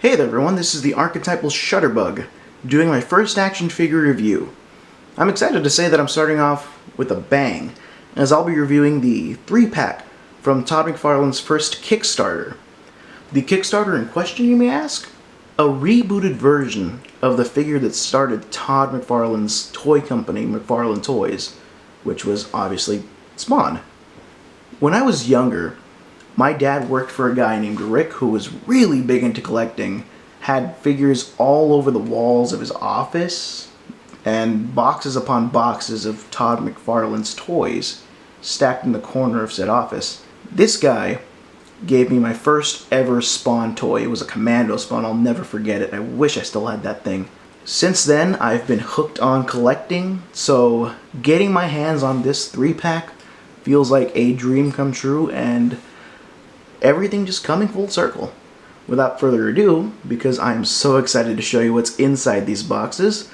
Hey there everyone, this is the archetypal Shudder-Bug, doing my first action figure review. I'm excited to say that I'm starting off with a bang, as I'll be reviewing the 3-pack from Todd McFarlane's first Kickstarter. The Kickstarter in question, you may ask? A rebooted version of the figure that started Todd McFarlane's toy company, McFarlane Toys, which was obviously Spawn. When I was younger, my dad worked for a guy named Rick who was really big into collecting, had figures all over the walls of his office, and boxes upon boxes of Todd McFarlane's toys stacked in the corner of said office. This guy gave me my first ever Spawn toy. It was a Commando Spawn. I'll never forget it. I wish I still had that thing. Since then, I've been hooked on collecting, so getting my hands on this 3-pack feels like a dream come true, and everything just coming full circle. Without further ado, because I'm so excited to show you what's inside these boxes,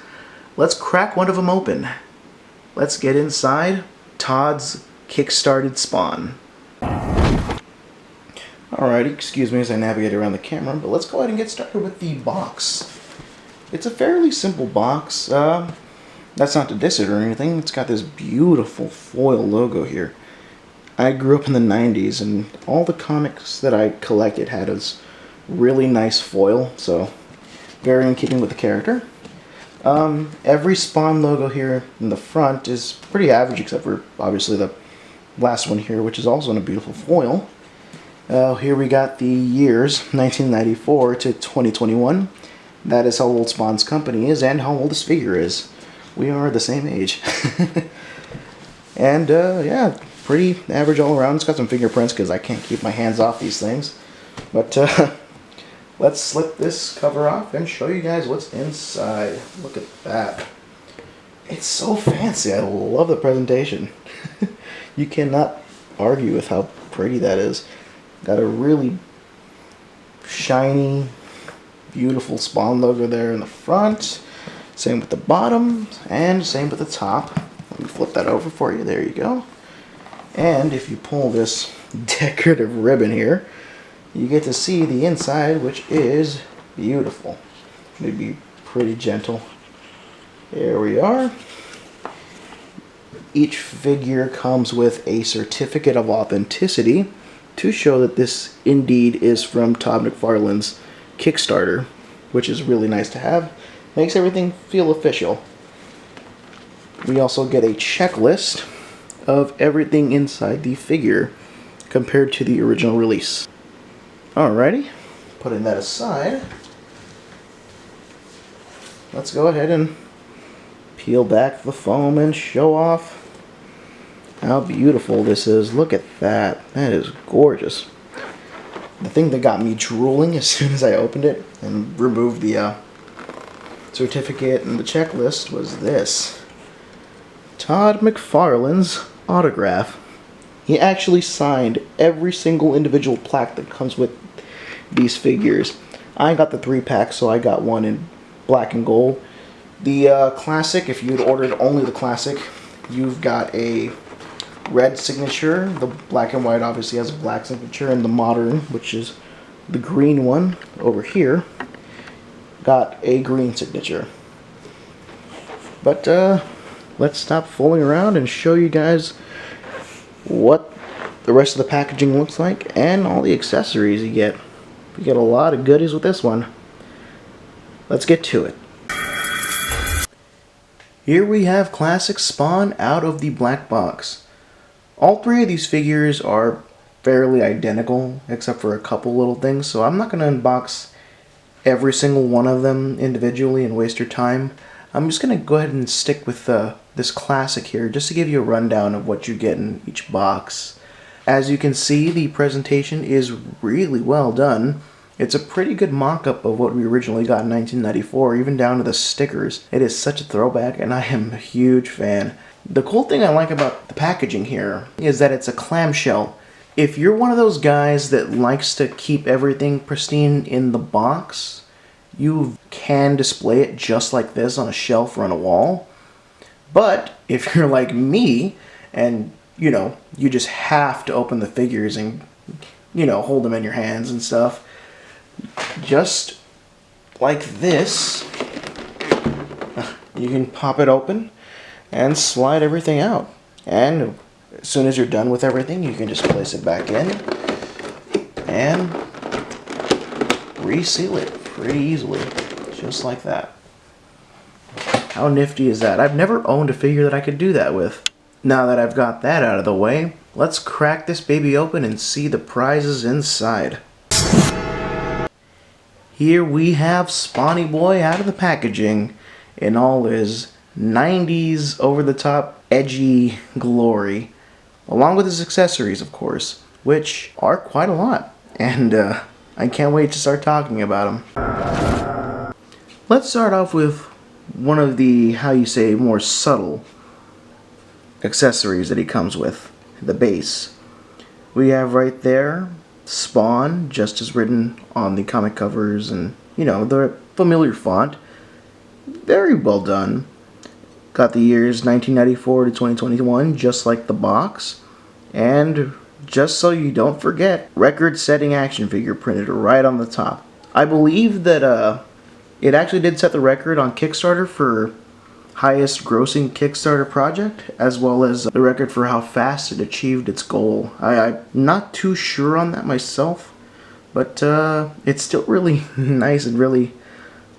let's crack one of them open. Let's get inside Todd's Kickstarted Spawn. Alright, excuse me as I navigate around the camera, but let's go ahead and get started with the box. It's a fairly simple box. That's not to diss it or anything. It's got this beautiful foil logo here. I grew up in the 90s, and all the comics that I collected had a really nice foil, so very in keeping with the character. Every Spawn logo here in the front is pretty average, except for obviously the last one here, which is also in a beautiful foil. Here we got the years, 1994 to 2021. That is how old Spawn's company is, and how old this figure is. We are the same age. And, yeah, pretty average all around. It's got some fingerprints because I can't keep my hands off these things. But let's slip this cover off and show you guys what's inside. Look at that. It's so fancy. I love the presentation. You cannot argue with how pretty that is. Got a really shiny, beautiful Spawn logo there in the front. Same with the bottom and same with the top. Let me flip that over for you. There you go. And if you pull this decorative ribbon here, you get to see the inside, which is beautiful. Maybe pretty gentle. There we are. Each figure comes with a certificate of authenticity to show that this indeed is from Todd McFarlane's Kickstarter, which is really nice to have. Makes everything feel official. We also get a checklist of everything inside the figure compared to the original release. Alrighty, putting that aside, let's go ahead and peel back the foam and show off how beautiful this is. Look at that. That is gorgeous. The thing that got me drooling as soon as I opened it and removed the certificate and the checklist was this. Todd McFarlane's autograph. He actually signed every single individual plaque that comes with these figures. I got the 3-pack, so I got one in black and gold. The classic, if you'd ordered only the classic, you've got a red signature. The black and white obviously has a black signature, and the modern, which is the green one over here, got a green signature. But let's stop fooling around and show you guys what the rest of the packaging looks like and all the accessories you get. You get a lot of goodies with this one. Let's get to it. Here we have classic Spawn out of the black box. All 3 of these figures are fairly identical except for a couple little things, so I'm not going to unbox every single one of them individually and waste your time. I'm just going to go ahead and stick with this classic here just to give you a rundown of what you get in each box. As you can see, the presentation is really well done. It's a pretty good mock-up of what we originally got in 1994, even down to the stickers. It is such a throwback, and I am a huge fan. The cool thing I like about the packaging here is that it's a clamshell. If you're one of those guys that likes to keep everything pristine in the box, you can display it just like this on a shelf or on a wall. But if you're like me, and you know, you just have to open the figures and, you know, hold them in your hands and stuff, just like this. You can pop it open and slide everything out. And as soon as you're done with everything, you can just place it back in and reseal it pretty easily, just like that. How nifty is that? I've never owned a figure that I could do that with. Now that I've got that out of the way, let's crack this baby open and see the prizes inside. Here we have Spawny Boy out of the packaging in all his 90s over-the-top edgy glory, along with his accessories, of course, which are quite a lot, and I can't wait to start talking about them. Let's start off with one of the, how you say, more subtle accessories that he comes with, the base. We have right there Spawn, just as written on the comic covers, and you know, the familiar font. Very well done. Got the years 1994 to 2021, just like the box. And just so you don't forget, record-setting action figure printed right on the top. I believe that it actually did set the record on Kickstarter for highest grossing Kickstarter project, as well as the record for how fast it achieved its goal. I'm not too sure on that myself, but it's still really nice and really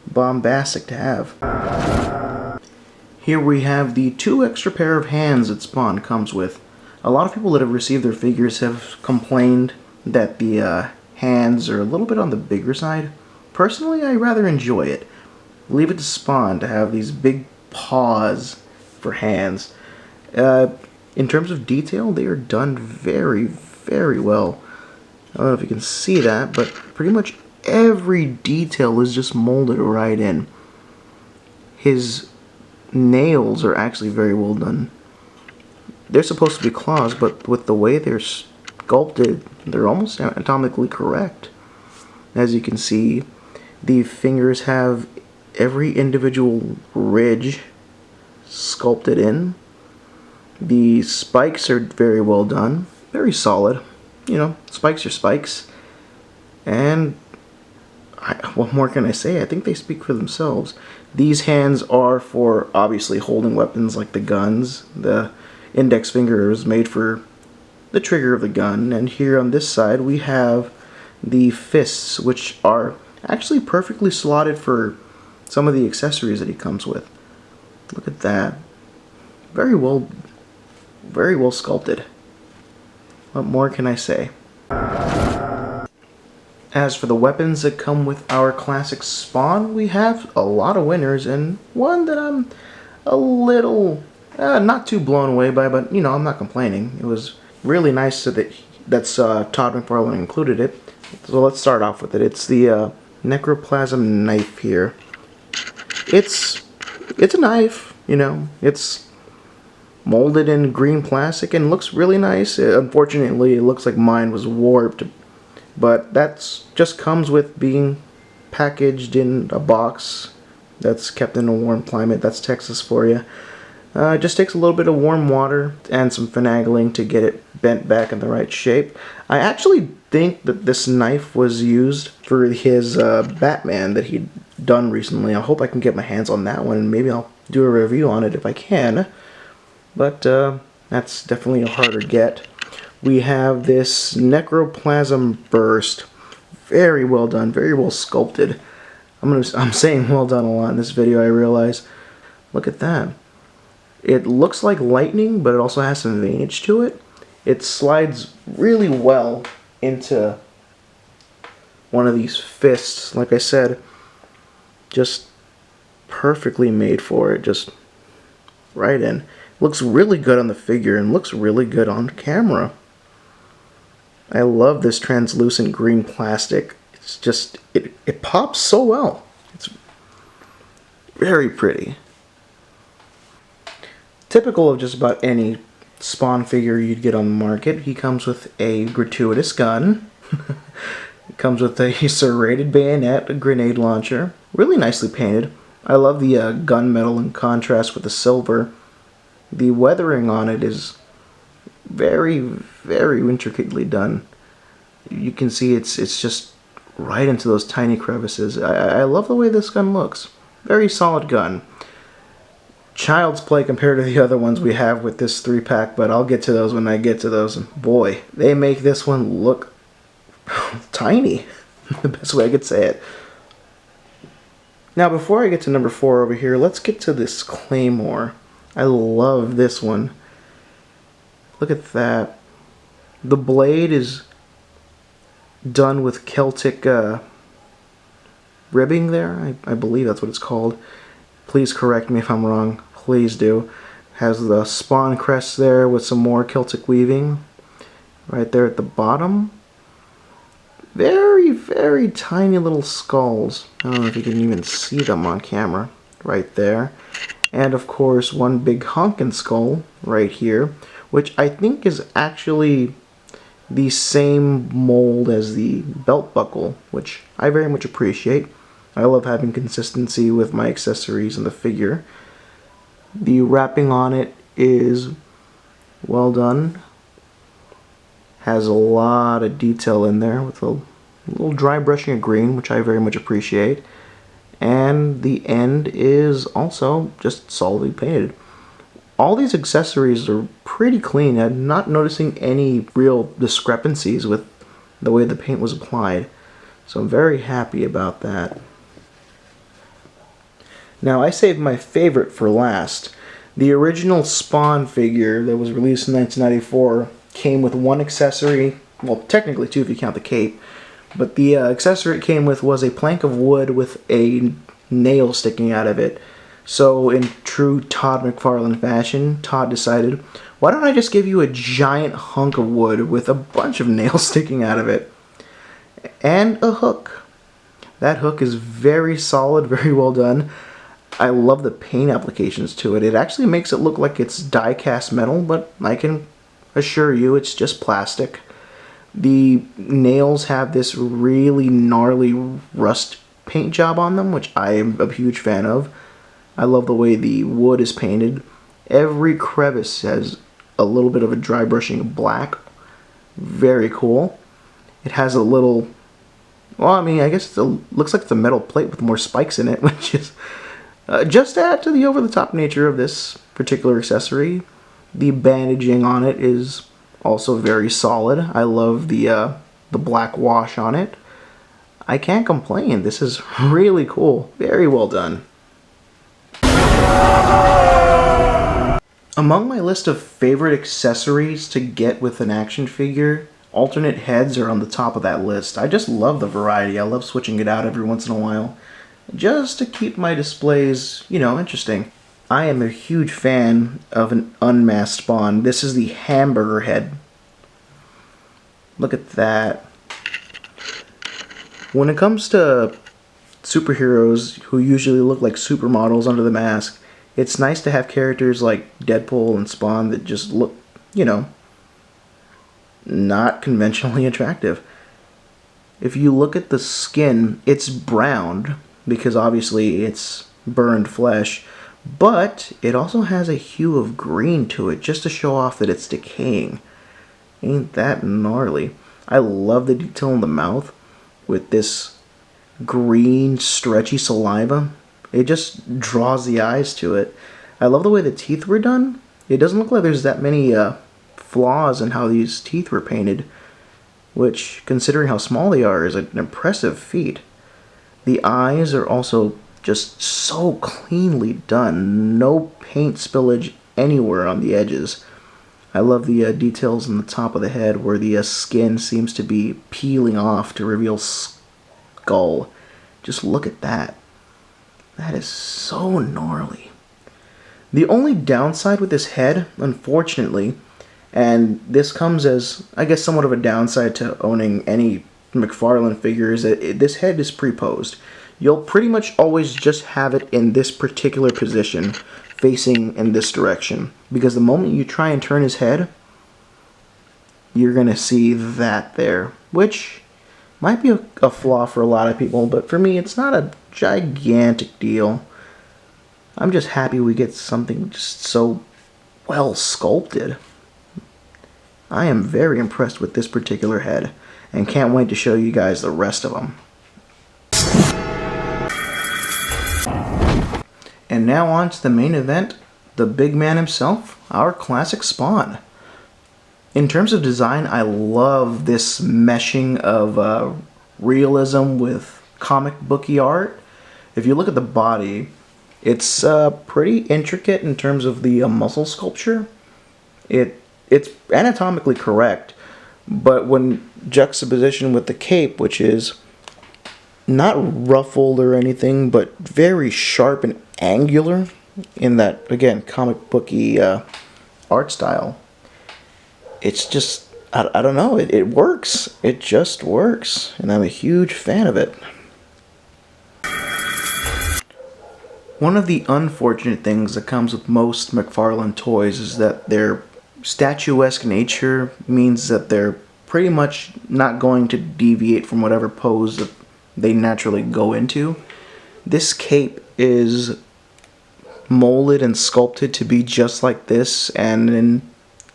bombastic to have. Here we have the 2 extra pair of hands that Spawn comes with. A lot of people that have received their figures have complained that the hands are a little bit on the bigger side. Personally, I rather enjoy it. Leave it to Spawn to have these big paws for hands. In terms of detail, they are done very, very well. I don't know if you can see that, but pretty much every detail is just molded right in. His nails are actually very well done. They're supposed to be claws, but with the way they're sculpted, they're almost anatomically correct. As you can see, the fingers have every individual ridge sculpted in. The spikes are very well done, very solid. You know, spikes are spikes. And what more can I say? I think they speak for themselves. These hands are for obviously holding weapons like the guns. The index finger is made for the trigger of the gun. And here on this side we have the fists, which are actually perfectly slotted for some of the accessories that he comes with. Look at that. Very well sculpted. What more can I say? As for the weapons that come with our classic Spawn, we have a lot of winners, and one that I'm a little not too blown away by, but you know, I'm not complaining. It was really nice that Todd McFarlane included it. So let's start off with it. It's the Necroplasm Knife here. It's a knife, you know. It's molded in green plastic and looks really nice. Unfortunately, it looks like mine was warped, but that's just comes with being packaged in a box that's kept in a warm climate. That's Texas for you. It just takes a little bit of warm water and some finagling to get it bent back in the right shape. I actually think that this knife was used for his Batman that he'd done recently. I hope I can get my hands on that one, and maybe I'll do a review on it if I can. But that's definitely a harder get. We have this Necroplasm Burst. Very well done, very well sculpted. I'm saying well done a lot in this video, I realize. Look at that. It looks like lightning, but it also has some veinage to it. It slides really well into one of these fists. Like I said, just perfectly made for it. Just right in. Looks really good on the figure and looks really good on camera. I love this translucent green plastic. It's just, it pops so well. It's very pretty. Typical of just about any Spawn figure you'd get on the market, he comes with a gratuitous gun. It comes with a serrated bayonet, a grenade launcher. Really nicely painted. I love the gunmetal in contrast with the silver. The weathering on it is very, very intricately done. You can see it's just right into those tiny crevices. I love the way this gun looks. Very solid gun. Child's play compared to the other ones we have with this 3-pack, but I'll get to those when I get to those. And boy, they make this one look tiny. The best way I could say it. Now, before I get to number 4 over here, let's get to this Claymore. I love this one. Look at that. The blade is done with Celtic ribbing there. I believe that's what it's called. Please correct me if I'm wrong. Please do. Has the spawn crest there with some more Celtic weaving. Right there at the bottom. Very, very tiny little skulls. I don't know if you can even see them on camera. Right there. And of course, one big honkin' skull right here, which I think is actually the same mold as the belt buckle, which I very much appreciate. I love having consistency with my accessories and the figure. The wrapping on it is well done. Has a lot of detail in there with a little dry brushing of green, which I very much appreciate. And the end is also just solidly painted. All these accessories are pretty clean. I'm not noticing any real discrepancies with the way the paint was applied. So I'm very happy about that. Now, I saved my favorite for last. The original Spawn figure that was released in 1994 came with one accessory, well, technically two if you count the cape, but the accessory it came with was a plank of wood with a nail sticking out of it. So, in true Todd McFarlane fashion, Todd decided, why don't I just give you a giant hunk of wood with a bunch of nails sticking out of it? And a hook. That hook is very solid, very well done. I love the paint applications to it. It actually makes it look like it's die-cast metal, but I can assure you it's just plastic. The nails have this really gnarly rust paint job on them, which I am a huge fan of. I love the way the wood is painted. Every crevice has a little bit of a dry brushing of black. Very cool. It has a little, well, I mean, I guess it looks like it's a metal plate with more spikes in it, which is just to add to the over-the-top nature of this particular accessory. The bandaging on it is also very solid. I love the black wash on it. I can't complain. This is really cool. Very well done. Among my list of favorite accessories to get with an action figure, alternate heads are on the top of that list. I just love the variety. I love switching it out every once in a while, just to keep my displays, you know, interesting. I am a huge fan of an unmasked Spawn. This is the Hamburger head. Look at that. When it comes to superheroes who usually look like supermodels under the mask, it's nice to have characters like Deadpool and Spawn that just look, you know, not conventionally attractive. If you look at the skin, it's browned because obviously it's burned flesh, but it also has a hue of green to it just to show off that it's decaying. Ain't that gnarly? I love the detail in the mouth with this green stretchy saliva. It just draws the eyes to it. I love the way the teeth were done. It doesn't look like there's that many flaws in how these teeth were painted, which, considering how small they are, is an impressive feat. The eyes are also just so cleanly done. No paint spillage anywhere on the edges. I love the details on the top of the head where the skin seems to be peeling off to reveal skull. Just look at that. That is so gnarly. The only downside with this head, unfortunately, and this comes as, I guess, somewhat of a downside to owning any McFarlane figure, is that this head is pre-posed. You'll pretty much always just have it in this particular position, facing in this direction. Because the moment you try and turn his head, you're going to see that there. Which might be a flaw for a lot of people, but for me it's not a gigantic deal. I'm just happy we get something just so well sculpted. I am very impressed with this particular head, and can't wait to show you guys the rest of them. And now on to the main event, the big man himself, our classic Spawn. In terms of design, I love this meshing of realism with comic booky art. If you look at the body, it's pretty intricate in terms of the muscle sculpture. It's anatomically correct, but when juxtaposition with the cape, which is not ruffled or anything, but very sharp and angular in that, again, comic booky art style, it's just, I don't know, it works. It just works, and I'm a huge fan of it. One of the unfortunate things that comes with most McFarlane toys is that their statuesque nature means that they're pretty much not going to deviate from whatever pose that they naturally go into. This cape is molded and sculpted to be just like this, and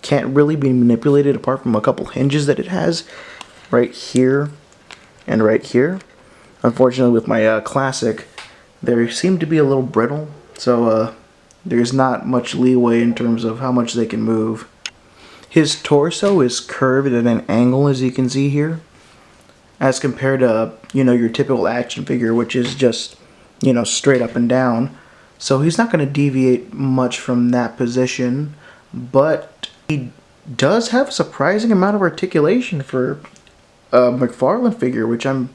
can't really be manipulated apart from a couple hinges that it has right here and right here. Unfortunately, with my classic, they seem to be a little brittle, so there's not much leeway in terms of how much they can move. His torso is curved at an angle, as you can see here, as compared to, your typical action figure, which is just, straight up and down. So he's not going to deviate much from that position, but he does have a surprising amount of articulation for a McFarlane figure, which I'm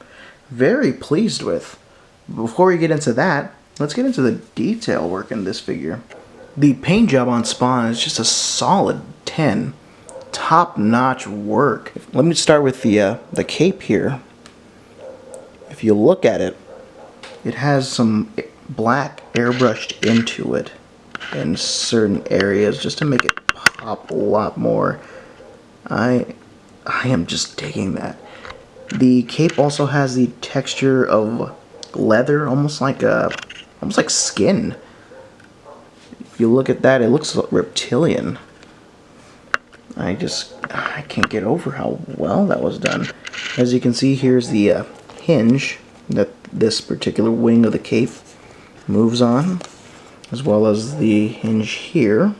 very pleased with. Before we get into that, let's get into the detail work in this figure. The paint job on Spawn is just a solid 10. Top-notch work. Let me start with the cape here. If you look at it, it has some black airbrushed into it in certain areas just to make it pop a lot more. I am just digging that. The cape also has the texture of leather, almost like skin. If you look at that, it looks reptilian. I can't get over how well that was done. As you can see, here's the hinge that this particular wing of the cape moves on, as well as the hinge here.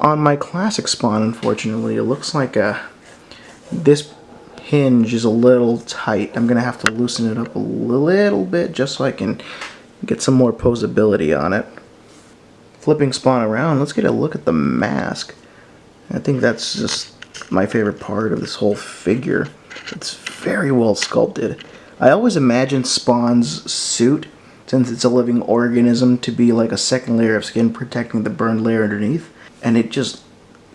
On my classic Spawn, unfortunately, it looks like this hinge is a little tight. I'm going to have to loosen it up a little bit just so I can get some more posability on it. Flipping Spawn around, let's get a look at the mask. I think that's just my favorite part of this whole figure. It's very well sculpted. I always imagined Spawn's suit, since it's a living organism, to be like a second layer of skin protecting the burned layer underneath, and it just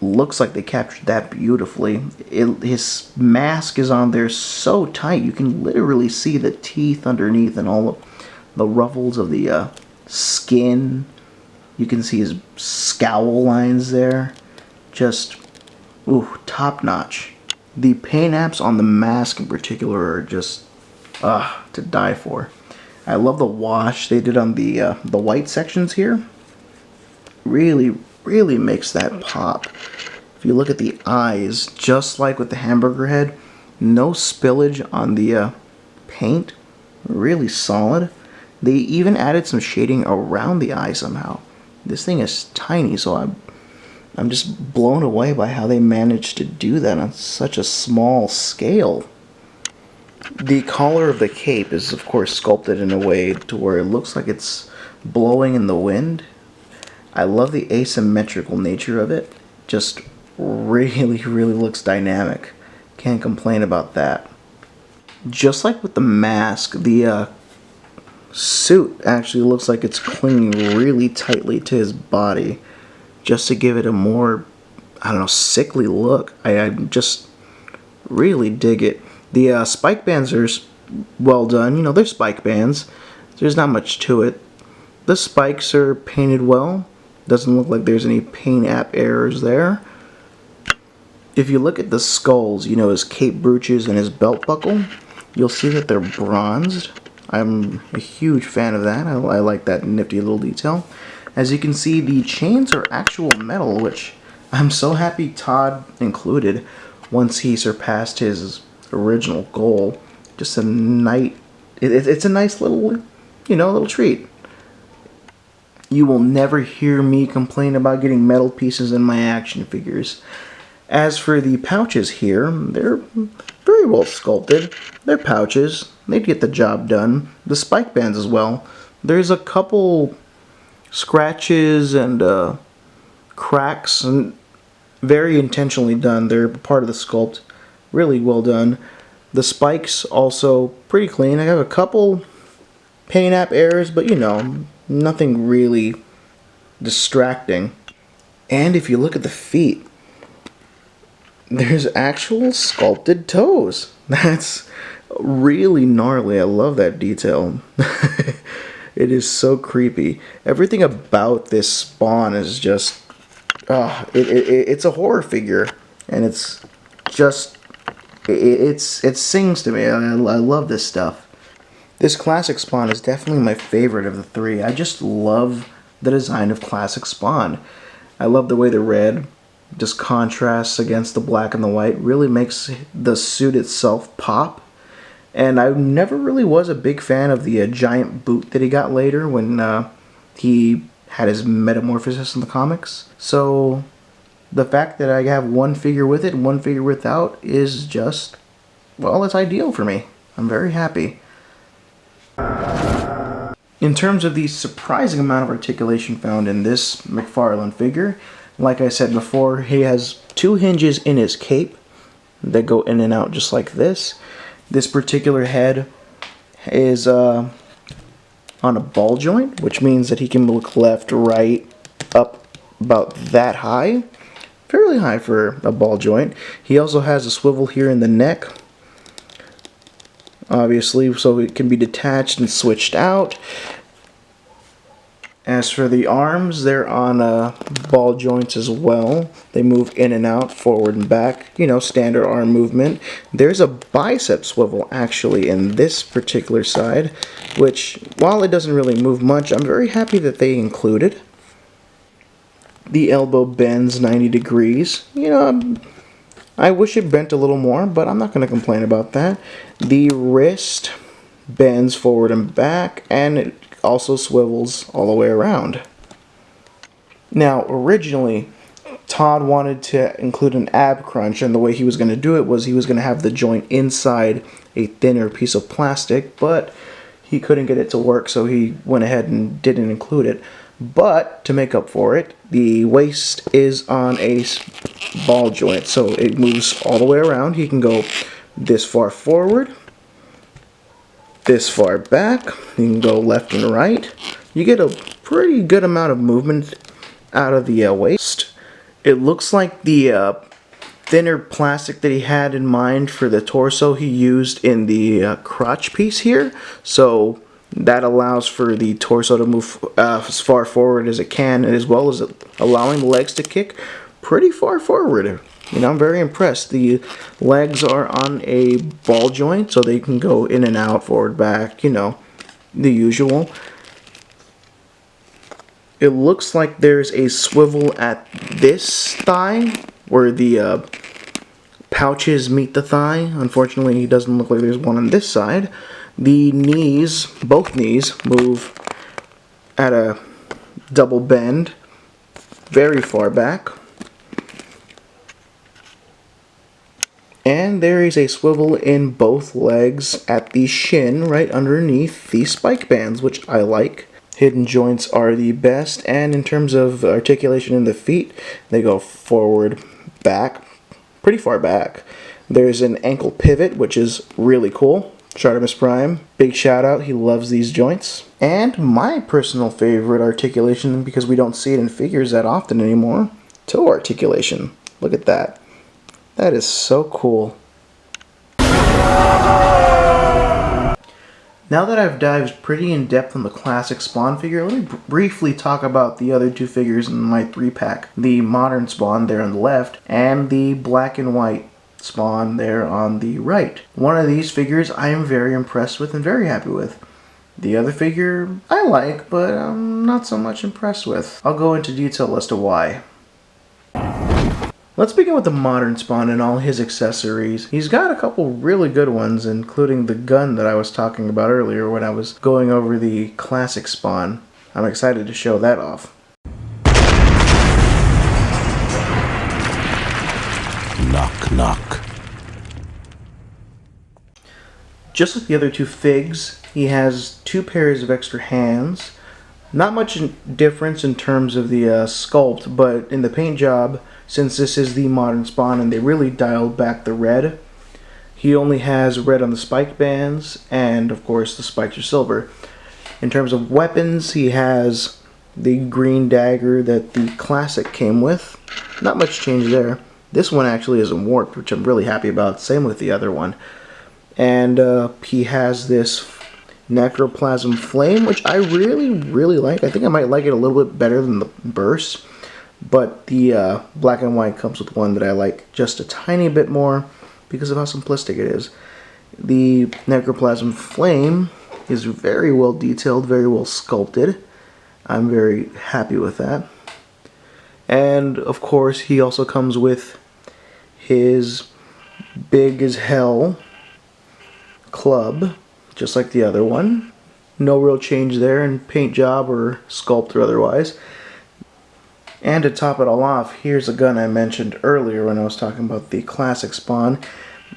looks like they captured that beautifully. His mask is on there so tight you can literally see the teeth underneath and all of the ruffles of the skin. You can see his scowl lines there. Just, top notch. The paint apps on the mask in particular are just, to die for. I love the wash they did on the white sections here. Really makes that pop. If you look at the eyes, just like with the Hamburger head, no spillage on the paint. Really solid. They even added some shading around the eye somehow. This thing is tiny, so I'm just blown away by how they managed to do that on such a small scale. The collar of the cape is, of course, sculpted in a way to where it looks like it's blowing in the wind. I love the asymmetrical nature of it. Just really looks dynamic. Can't complain about that. Just like with the mask, the suit actually looks like it's clinging really tightly to his body, just to give it a more, sickly look. I just really dig it. The spike bands are well done. They're spike bands. There's not much to it. The spikes are painted well. Doesn't look like there's any paint app errors there. If you look at the skulls, his cape brooches and his belt buckle, you'll see that they're bronzed. I'm a huge fan of that. I like that nifty little detail. As you can see, the chains are actual metal, which I'm so happy Todd included once he surpassed his original goal. Just a it's a nice little a little treat. You will never hear me complain about getting metal pieces in my action figures. As for the pouches here, they're very well sculpted. They're pouches. They'd get the job done. The spike bands as well. There's a couple scratches and cracks, and very intentionally done. They're part of the sculpt. Really well done. The spikes also pretty clean. I have a couple paint app errors, but nothing really distracting. And if you look at the feet, there's actual sculpted toes. That's really gnarly. I love that detail. It is so creepy. Everything about this Spawn is just... it's a horror figure. And it's just... It sings to me. I love this stuff. This classic Spawn is definitely my favorite of the three. I just love the design of classic Spawn. I love the way the red just contrasts against the black and the white. Really makes the suit itself pop. And I never really was a big fan of the giant boot that he got later when he had his metamorphosis in the comics. So the fact that I have one figure with it and one figure without is just, well, it's ideal for me. I'm very happy. In terms of the surprising amount of articulation found in this McFarlane figure, like I said before, he has two hinges in his cape that go in and out just like this. This particular head is on a ball joint, which means that he can look left, right, up about that high. Fairly high for a ball joint. He also has a swivel here in the neck, obviously, so it can be detached and switched out. As for the arms, they're on ball joints as well. They move in and out, forward and back, standard arm movement. There's a bicep swivel actually in this particular side, which, while it doesn't really move much, I'm very happy that they included. The elbow bends 90 degrees. I wish it bent a little more, but I'm not going to complain about that. The wrist bends forward and back, and it also swivels all the way around. Now, originally, Todd wanted to include an ab crunch, and the way he was going to do it was he was going to have the joint inside a thinner piece of plastic, but he couldn't get it to work, so he went ahead and didn't include it. But, to make up for it, the waist is on a ball joint, so it moves all the way around. He can go this far forward, this far back. You can go left and right. You get a pretty good amount of movement out of the waist. It looks like the thinner plastic that he had in mind for the torso he used in the crotch piece here. So that allows for the torso to move as far forward as it can, as well as allowing the legs to kick pretty far forward. I'm very impressed. The legs are on a ball joint, so they can go in and out, forward, back, the usual. It looks like there's a swivel at this thigh, where the pouches meet the thigh. Unfortunately, it doesn't look like there's one on this side. The knees, both knees, move at a double bend, very far back. And there is a swivel in both legs at the shin, right underneath the spike bands, which I like. Hidden joints are the best, and in terms of articulation in the feet, they go forward, back, pretty far back. There's an ankle pivot, which is really cool. Artemis Prime, big shout out, he loves these joints. And my personal favorite articulation, because we don't see it in figures that often anymore, toe articulation. Look at that. That is so cool. Now that I've dived pretty in depth on the classic Spawn figure, let me briefly talk about the other two figures in my 3-pack. The modern Spawn there on the left, and the black and white Spawn there on the right. One of these figures I am very impressed with and very happy with. The other figure I like, but I'm not so much impressed with. I'll go into detail as to why. Let's begin with the modern Spawn and all his accessories. He's got a couple really good ones, including the gun that I was talking about earlier when I was going over the classic Spawn. I'm excited to show that off. Knock, knock. Just like the other two figs, he has two pairs of extra hands. Not much difference in terms of the sculpt, but in the paint job, since this is the modern Spawn and they really dialed back the red, he only has red on the spike bands, and of course the spikes are silver. In terms of weapons, he has the green dagger that the classic came with. Not much change there. This one actually isn't warped, which I'm really happy about. Same with the other one. And he has this Necroplasm Flame, which I really like. I think I might like it a little bit better than the Burst. But the black and white comes with one that I like just a tiny bit more because of how simplistic it is. The Necroplasm Flame is very well detailed, very well sculpted. I'm very happy with that. And of course, he also comes with his big as hell club, just like the other one. No real change there in paint job or sculpt or otherwise. And to top it all off, here's a gun I mentioned earlier when I was talking about the classic Spawn.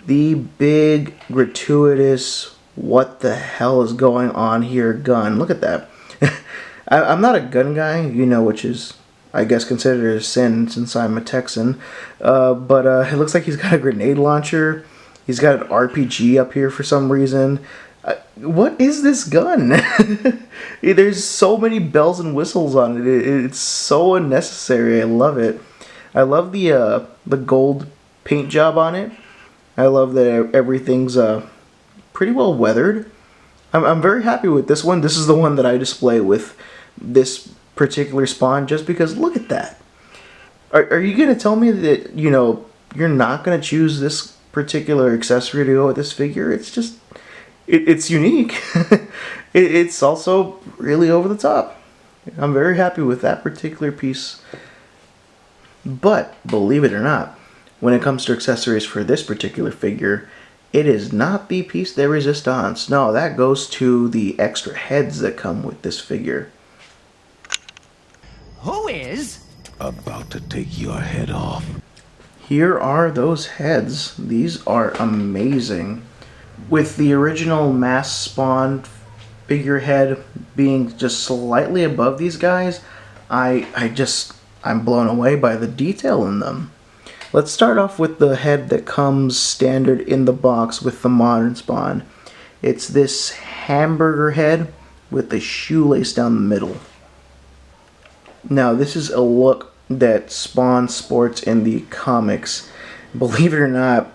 The big, gratuitous, what the hell is going on here gun. Look at that. I'm not a gun guy, you know, which is, I guess, considered a sin since I'm a Texan. But it looks like he's got a grenade launcher. He's got an RPG up here for some reason. What is this gun? There's so many bells and whistles on it. It's so unnecessary. I love it. I love the gold paint job on it. I love that everything's pretty well weathered. I'm very happy with this one. This is the one that I display with this particular Spawn just because look at that. Are you going to tell me that, you know, you're not going to choose this particular accessory to go with this figure? It's just... It's unique. It's also really over the top. I'm very happy with that particular piece. But, believe it or not, when it comes to accessories for this particular figure, it is not the piece de resistance. No, that goes to the extra heads that come with this figure. Who is about to take your head off? Here are those heads. These are amazing. With the original mass Spawn figurehead being just slightly above these guys, I'm blown away by the detail in them. Let's start off with the head that comes standard in the box with the modern Spawn. It's this hamburger head with the shoelace down the middle. Now this is a look that Spawn sports in the comics. Believe it or not,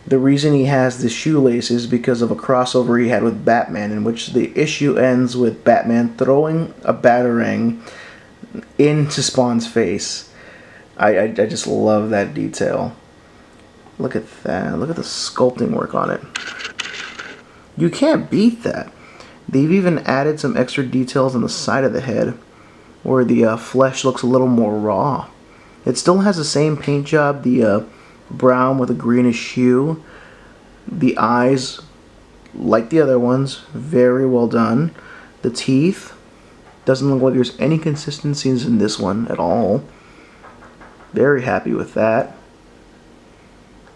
the reason he has the shoelace is because of a crossover he had with Batman, in which the issue ends with Batman throwing a batarang into Spawn's face. I just love that detail. Look at that. Look at the sculpting work on it. You can't beat that. They've even added some extra details on the side of the head where the flesh looks a little more raw. It still has the same paint job, the brown with a greenish hue. The eyes, like the other ones, very well done. The teeth, doesn't look like there's any consistencies in this one at all. Very happy with that.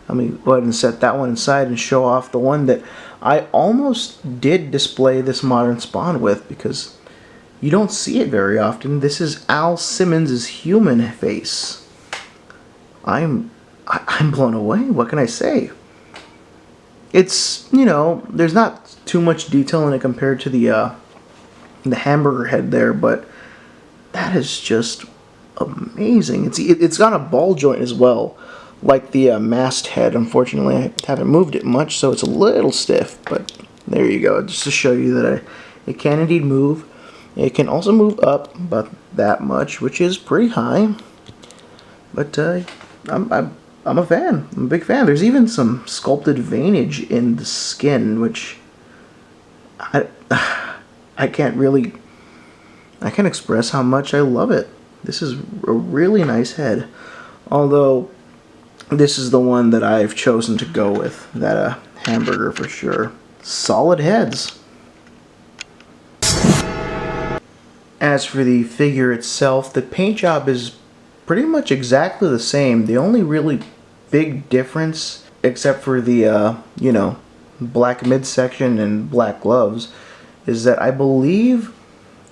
Let me go ahead and set that one aside and show off the one that I almost did display this modern Spawn with because you don't see it very often. This is Al Simmons' human face. I'm blown away. What can I say? It's, you know, there's not too much detail in it compared to the hamburger head there, but that is just amazing. It's got a ball joint as well, like the mast head. Unfortunately, I haven't moved it much, so it's a little stiff, but there you go. Just to show you that it can indeed move. It can also move up about that much, which is pretty high. But I'm a fan. I'm a big fan. There's even some sculpted veinage in the skin, which I can't express how much I love it. This is a really nice head. Although, this is the one that I've chosen to go with. That Hamburger for sure. Solid heads. As for the figure itself, the paint job is pretty much exactly the same. The only really big difference, except for the, you know, black midsection and black gloves, is that I believe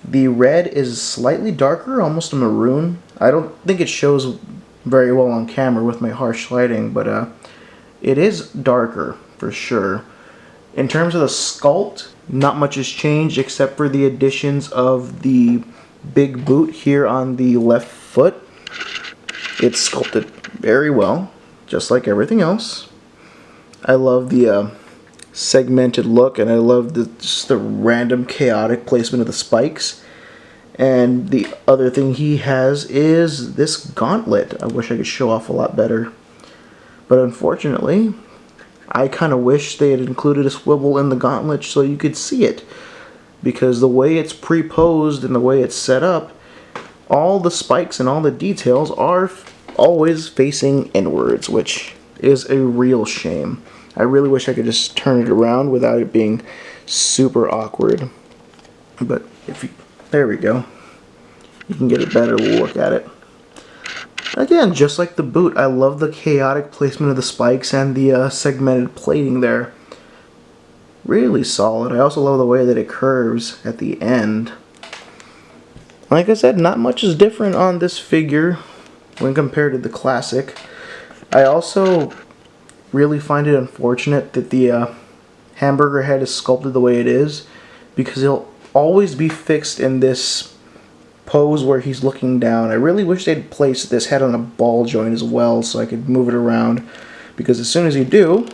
the red is slightly darker, almost a maroon. I don't think it shows very well on camera with my harsh lighting, but it is darker for sure. In terms of the sculpt, not much has changed except for the additions of the big boot here on the left foot. It's sculpted very well, just like everything else. I love the segmented look, and I love just the random chaotic placement of the spikes. And the other thing he has is this gauntlet. I wish I could show off a lot better, but unfortunately I kind of wish they had included a swivel in the gauntlet so you could see it, because the way it's pre-posed and the way it's set up, all the spikes and all the details are always facing inwards, which is a real shame. I really wish I could just turn it around without it being super awkward. But there we go. You can get a better look at it. Again, just like the boot, I love the chaotic placement of the spikes and the segmented plating there. Really solid. I also love the way that it curves at the end. Like I said, not much is different on this figure when compared to the classic. I also really find it unfortunate that the Hamburger head is sculpted the way it is, because he'll always be fixed in this pose where he's looking down. I really wish they'd place this head on a ball joint as well so I could move it around, because as soon as you do,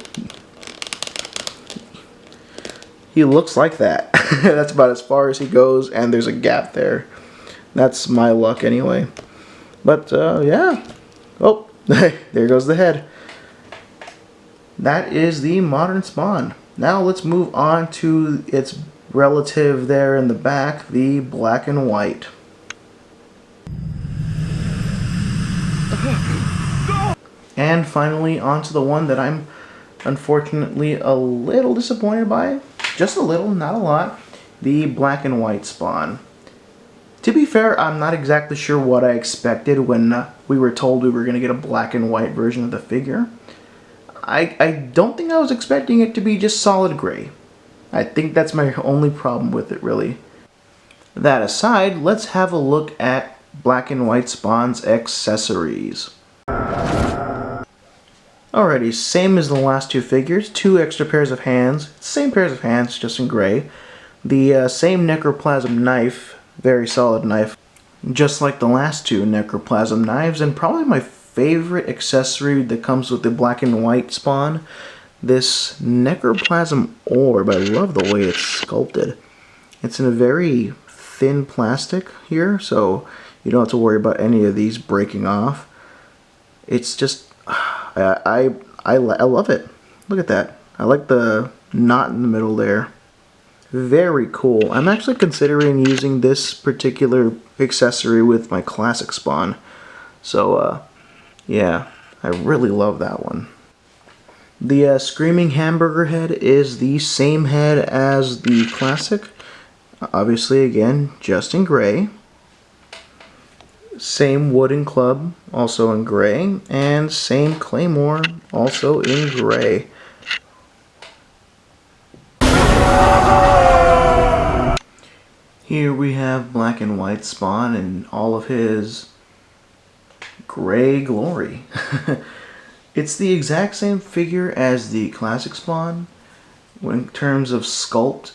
he looks like that. That's about as far as he goes, and there's a gap there. That's my luck anyway. But yeah. Oh, there goes the head. That is the modern Spawn. Now let's move on to its relative there in the back, the black and white. And finally onto the one that I'm unfortunately a little disappointed by. Just a little, not a lot. The black and white Spawn. To be fair, I'm not exactly sure what I expected when we were told we were going to get a black and white version of the figure. I don't think I was expecting it to be just solid gray. I think that's my only problem with it, really. That aside, let's have a look at black and white Spawn's accessories. Alrighty, same as the last two figures, 2 extra pairs of hands, same pairs of hands, just in gray. The same Necroplasm knife, very solid knife, just like the last 2 Necroplasm knives, and probably my favorite accessory that comes with the black and white Spawn, this Necroplasm Orb. I love the way it's sculpted. It's in a very thin plastic here, so you don't have to worry about any of these breaking off. It's just, I love it. Look at that. I like the knot in the middle there. Very cool. I'm actually considering using this particular accessory with my classic Spawn. So, yeah, I really love that one. The Screaming Hamburger head is the same head as the classic. Obviously, again, just in gray. Same wooden club, also in gray. And same claymore, also in gray. Here we have black and white Spawn in all of his gray glory. It's the exact same figure as the classic Spawn. In terms of sculpt,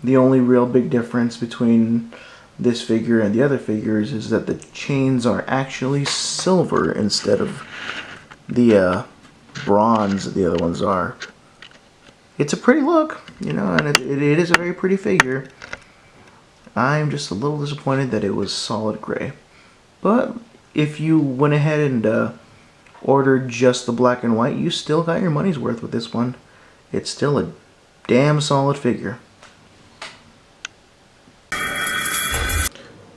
the only real big difference between this figure and the other figures is that the chains are actually silver instead of the bronze that the other ones are. It's a pretty look, you know, and it is a very pretty figure. I'm just a little disappointed that it was solid gray. But if you went ahead and ordered just the black and white, you still got your money's worth with this one. It's still a damn solid figure.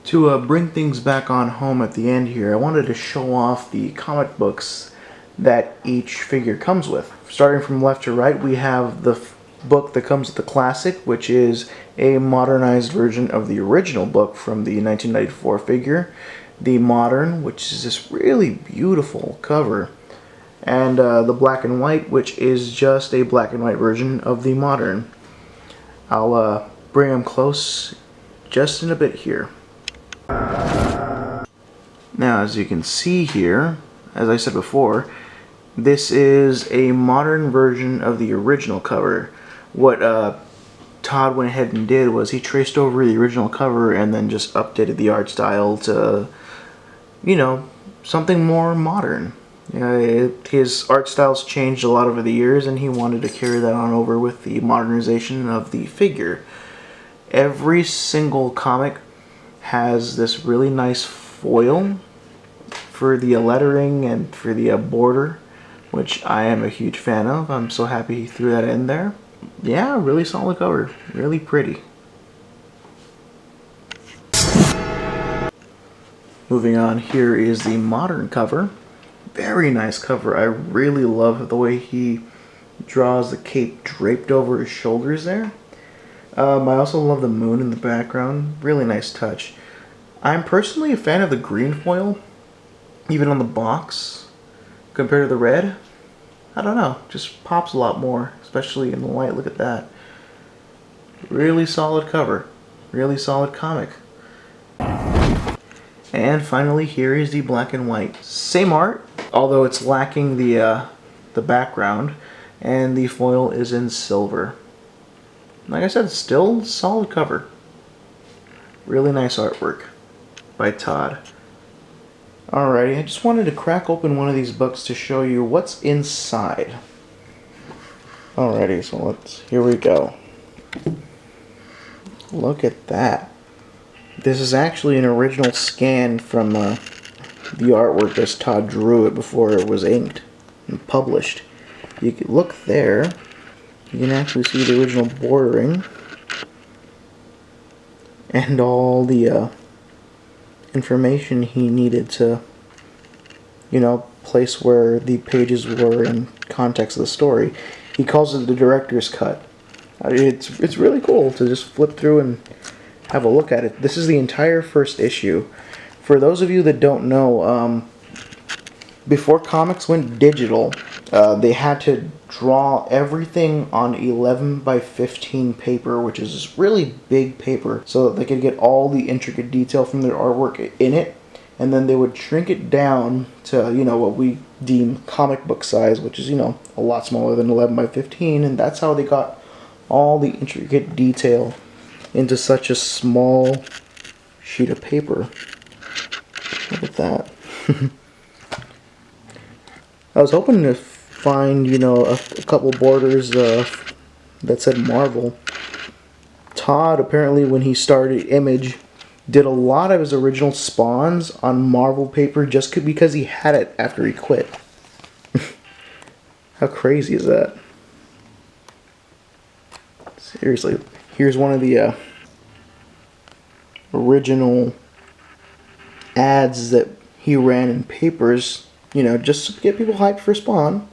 To bring things back on home at the end here, I wanted to show off the comic books that each figure comes with. Starting from left to right, we have the book that comes with the classic, which is a modernized version of the original book from the 1994 figure. The modern, which is this really beautiful cover. And the black and white, which is just a black and white version of the modern. I'll bring them close just in a bit here. Now, as you can see here, as I said before, this is a modern version of the original cover. What Todd went ahead and did was he traced over the original cover and then just updated the art style to, you know, something more modern. His art style's changed a lot over the years, and he wanted to carry that on over with the modernization of the figure. Every single comic has this really nice foil for the lettering and for the border, which I am a huge fan of. I'm so happy he threw that in there. Yeah, really solid cover. Really pretty. Moving on, here is the modern cover. Very nice cover. I really love the way he draws the cape draped over his shoulders there. I also love the moon in the background. Really nice touch. I'm personally a fan of the green foil, even on the box, compared to the red. I don't know, just pops a lot more, especially in the light. Look at that. Really solid cover. Really solid comic. And finally, here is the black and white. Same art, although it's lacking the background, and the foil is in silver. Like I said, still solid cover. Really nice artwork by Todd. Alrighty, I just wanted to crack open one of these books to show you what's inside. Alrighty, so here we go. Look at that. This is actually an original scan from the artwork as Todd drew it before it was inked and published. You can look there. You can actually see the original bordering and all the information he needed to, you know, place where the pages were in context of the story. He calls it the director's cut. It's really cool to just flip through and have a look at it. This is the entire first issue. For those of you that don't know, before comics went digital, they had to draw everything on 11 by 15 paper, which is this really big paper, so that they could get all the intricate detail from their artwork in it, and then they would shrink it down to, you know, what we deem comic book size, which is, you know, a lot smaller than 11 by 15, and that's how they got all the intricate detail into such a small sheet of paper. Look at that. I was hoping to find, you know, a couple borders that said Marvel. Todd, apparently when he started Image, did a lot of his original spawns on Marvel paper just because he had it after he quit. How crazy is that? Seriously, here's one of the original ads that he ran in papers, you know, just to get people hyped for Spawn.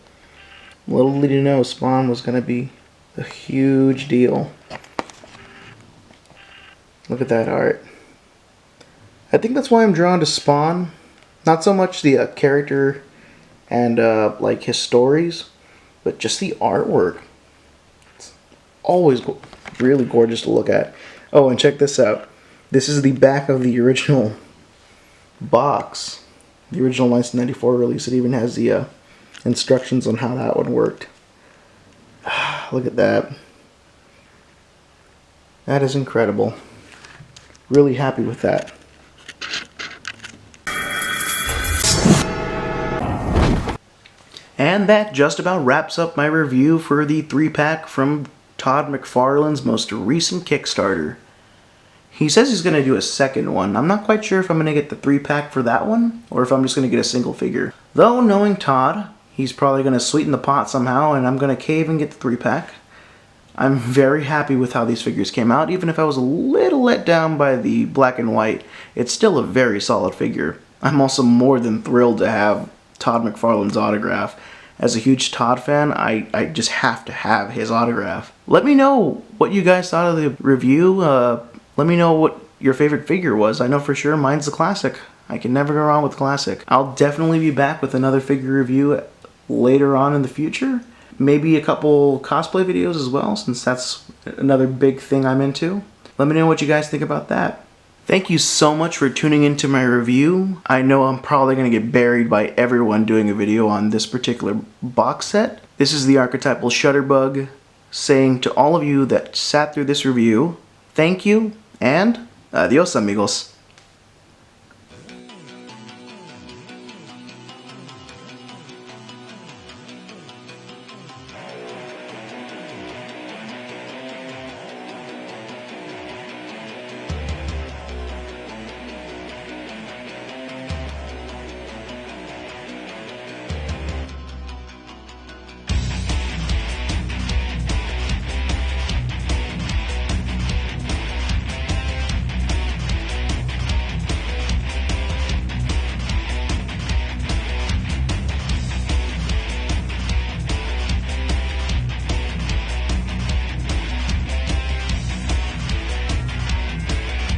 Little did you know, Spawn was going to be a huge deal. Look at that art. I think that's why I'm drawn to Spawn. Not so much the character and like his stories, but just the artwork. It's always really gorgeous to look at. Oh, and check this out. This is the back of the original box. The original 1994 release. It even has the instructions on how that one worked. Look at that. That is incredible. Really happy with that. And that just about wraps up my review for the 3-pack from Todd McFarlane's most recent Kickstarter. He says he's going to do a second one. I'm not quite sure if I'm going to get the 3-pack for that one, or if I'm just going to get a single figure. Though, knowing Todd, he's probably going to sweeten the pot somehow, and I'm going to cave and get the 3-pack. I'm very happy with how these figures came out. Even if I was a little let down by the black and white, it's still a very solid figure. I'm also more than thrilled to have Todd McFarlane's autograph. As a huge Todd fan, I just have to have his autograph. Let me know what you guys thought of the review. Let me know what your favorite figure was. I know for sure mine's the classic. I can never go wrong with classic. I'll definitely be back with another figure review later on in the future. Maybe a couple cosplay videos as well, since that's another big thing I'm into. Let me know what you guys think about that. Thank you so much for tuning into my review. I know I'm probably going to get buried by everyone doing a video on this particular box set. This is the archetypal Shudder-Bug saying to all of you that sat through this review, thank you and adios amigos.